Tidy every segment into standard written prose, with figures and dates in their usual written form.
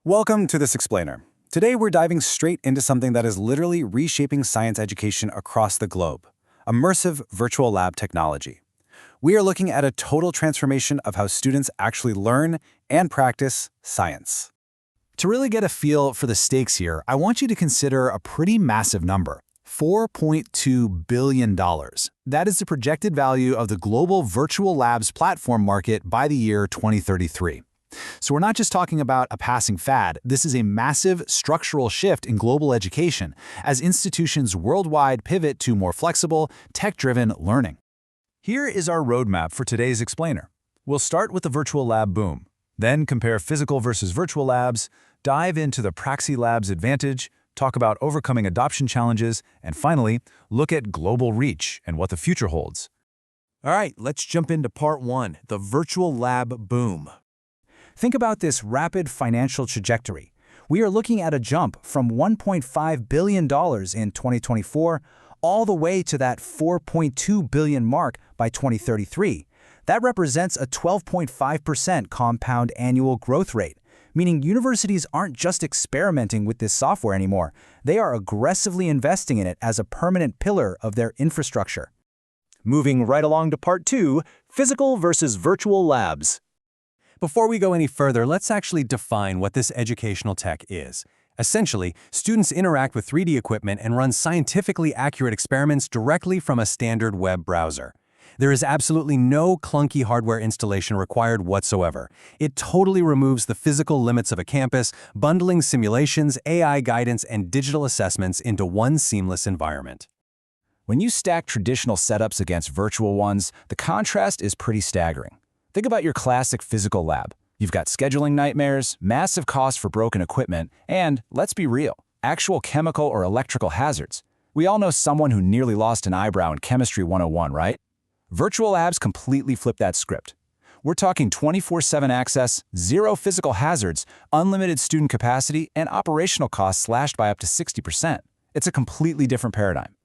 Welcome to This Explainer. Today we're diving straight into something that is literally reshaping science education across the globe: immersive virtual lab technology. We are looking at a total transformation of how students actually learn and practice science. To really get a feel for the stakes here, I want you to consider a pretty massive number: $4.2 billion. That is the projected value of the global virtual labs platform market by the year 2033. So we're not just talking about a passing fad. This is a massive structural shift in global education as institutions worldwide pivot to more flexible, tech-driven learning. Here is our roadmap for today's explainer. We'll start with the virtual lab boom, then compare physical versus virtual labs, dive into the PraxiLabs advantage, talk about overcoming adoption challenges, and finally, look at global reach and what the future holds. All right, let's jump into part one, the virtual lab boom. Think about this rapid financial trajectory. We are looking at a jump from $1.5 billion in 2024 all the way to that $4.2 billion mark by 2033. That represents a 12.5% compound annual growth rate, meaning universities aren't just experimenting with this software anymore. They are aggressively investing in it as a permanent pillar of their infrastructure. Moving right along to part two, physical versus virtual labs. Before we go any further, let's actually define what this educational tech is. Essentially, students interact with 3D equipment and run scientifically accurate experiments directly from a standard web browser. There is absolutely no clunky hardware installation required whatsoever. It totally removes the physical limits of a campus, bundling simulations, AI guidance, and digital assessments into one seamless environment. When you stack traditional setups against virtual ones, the contrast is pretty staggering. Think about your classic physical lab. You've got scheduling nightmares, massive costs for broken equipment, and, let's be real, actual chemical or electrical hazards. We all know someone who nearly lost an eyebrow in Chemistry 101, right? Virtual labs completely flip that script. We're talking 24/7 access, zero physical hazards, unlimited student capacity, and operational costs slashed by up to 60%. It's a completely different paradigm.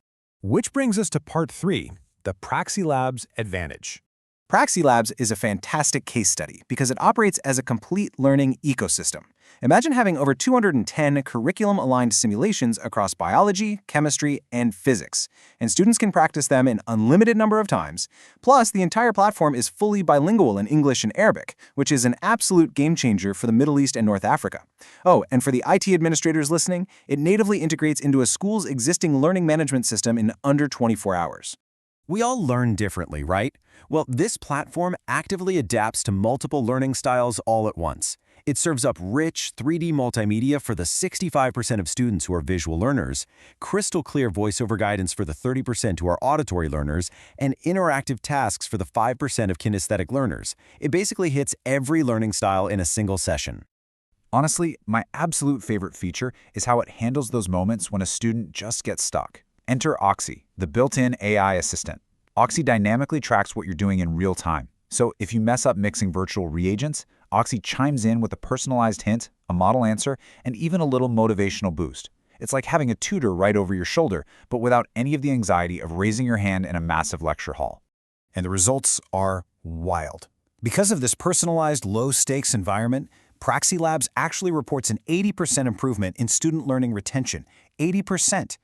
Which brings us to part three, the PraxiLabs advantage. PraxiLabs is a fantastic case study because it operates as a complete learning ecosystem. Imagine having over 210 curriculum-aligned simulations across biology, chemistry, and physics, and students can practice them an unlimited number of times. Plus, the entire platform is fully bilingual in English and Arabic, which is an absolute game-changer for the Middle East and North Africa. Oh, and for the IT administrators listening, it natively integrates into a school's existing learning management system in under 24 hours. We all learn differently, right? Well, this platform actively adapts to multiple learning styles all at once. It serves up rich 3D multimedia for the 65% of students who are visual learners, crystal clear voiceover guidance for the 30% who are auditory learners, and interactive tasks for the 5% of kinesthetic learners. It basically hits every learning style in a single session. Honestly, my absolute favorite feature is how it handles those moments when a student just gets stuck. Enter Oxy, the built-in AI assistant. Oxy dynamically tracks what you're doing in real time. So if you mess up mixing virtual reagents, Oxy chimes in with a personalized hint, a model answer, and even a little motivational boost. It's like having a tutor right over your shoulder, but without any of the anxiety of raising your hand in a massive lecture hall. And the results are wild. Because of this personalized, low-stakes environment, PraxiLabs actually reports an 80% improvement in student learning retention. 80%.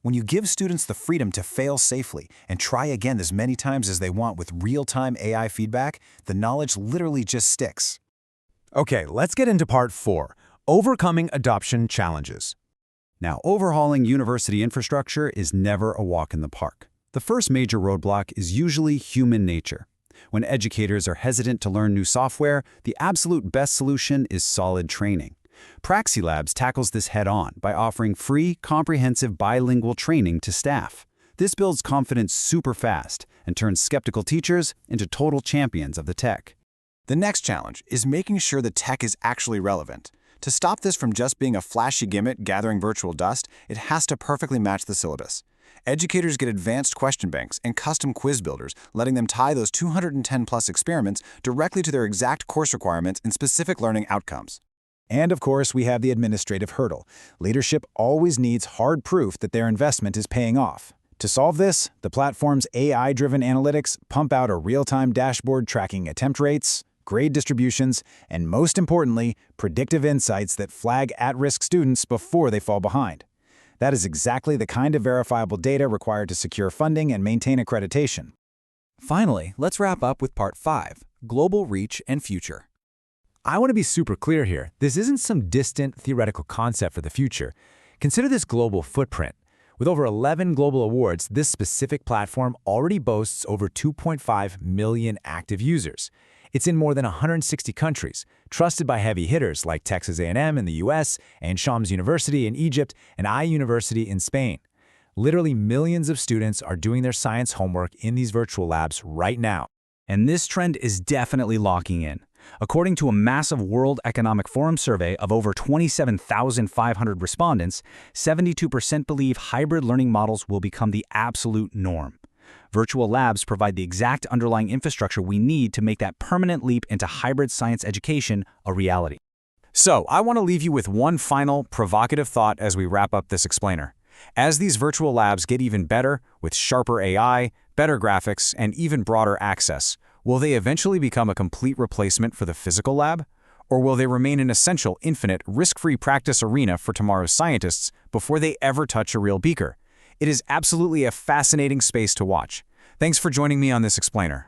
When you give students the freedom to fail safely and try again as many times as they want with real-time AI feedback, the knowledge literally just sticks. Okay, let's get into part four, overcoming adoption challenges. Now, overhauling university infrastructure is never a walk in the park. The first major roadblock is usually human nature. When educators are hesitant to learn new software, the absolute best solution is solid training. PraxiLabs tackles this head-on by offering free, comprehensive bilingual training to staff. This builds confidence super fast and turns skeptical teachers into total champions of the tech. The next challenge is making sure the tech is actually relevant. To stop this from just being a flashy gimmick gathering virtual dust, it has to perfectly match the syllabus. Educators get advanced question banks and custom quiz builders, letting them tie those 210-plus experiments directly to their exact course requirements and specific learning outcomes. And of course, we have the administrative hurdle. Leadership always needs hard proof that their investment is paying off. To solve this, the platform's AI-driven analytics pump out a real-time dashboard tracking attempt rates, grade distributions, and most importantly, predictive insights that flag at-risk students before they fall behind. That is exactly the kind of verifiable data required to secure funding and maintain accreditation. Finally, let's wrap up with Part 5, Global Reach and Future. I want to be super clear here. This isn't some distant theoretical concept for the future. Consider this global footprint. With over 11 global awards, this specific platform already boasts over 2.5 million active users. It's in more than 160 countries, trusted by heavy hitters like Texas A&M in the US, and Shams University in Egypt, and University in Spain. Literally millions of students are doing their science homework in these virtual labs right now. And this trend is definitely locking in. According to a massive World Economic Forum survey of over 27,500 respondents, 72% believe hybrid learning models will become the absolute norm. Virtual labs provide the exact underlying infrastructure we need to make that permanent leap into hybrid science education a reality. So, I want to leave you with one final, provocative thought as we wrap up this explainer. As these virtual labs get even better, with sharper AI, better graphics, and even broader access, will they eventually become a complete replacement for the physical lab? Or will they remain an essential, infinite, risk-free practice arena for tomorrow's scientists before they ever touch a real beaker? It is absolutely a fascinating space to watch. Thanks for joining me on this explainer.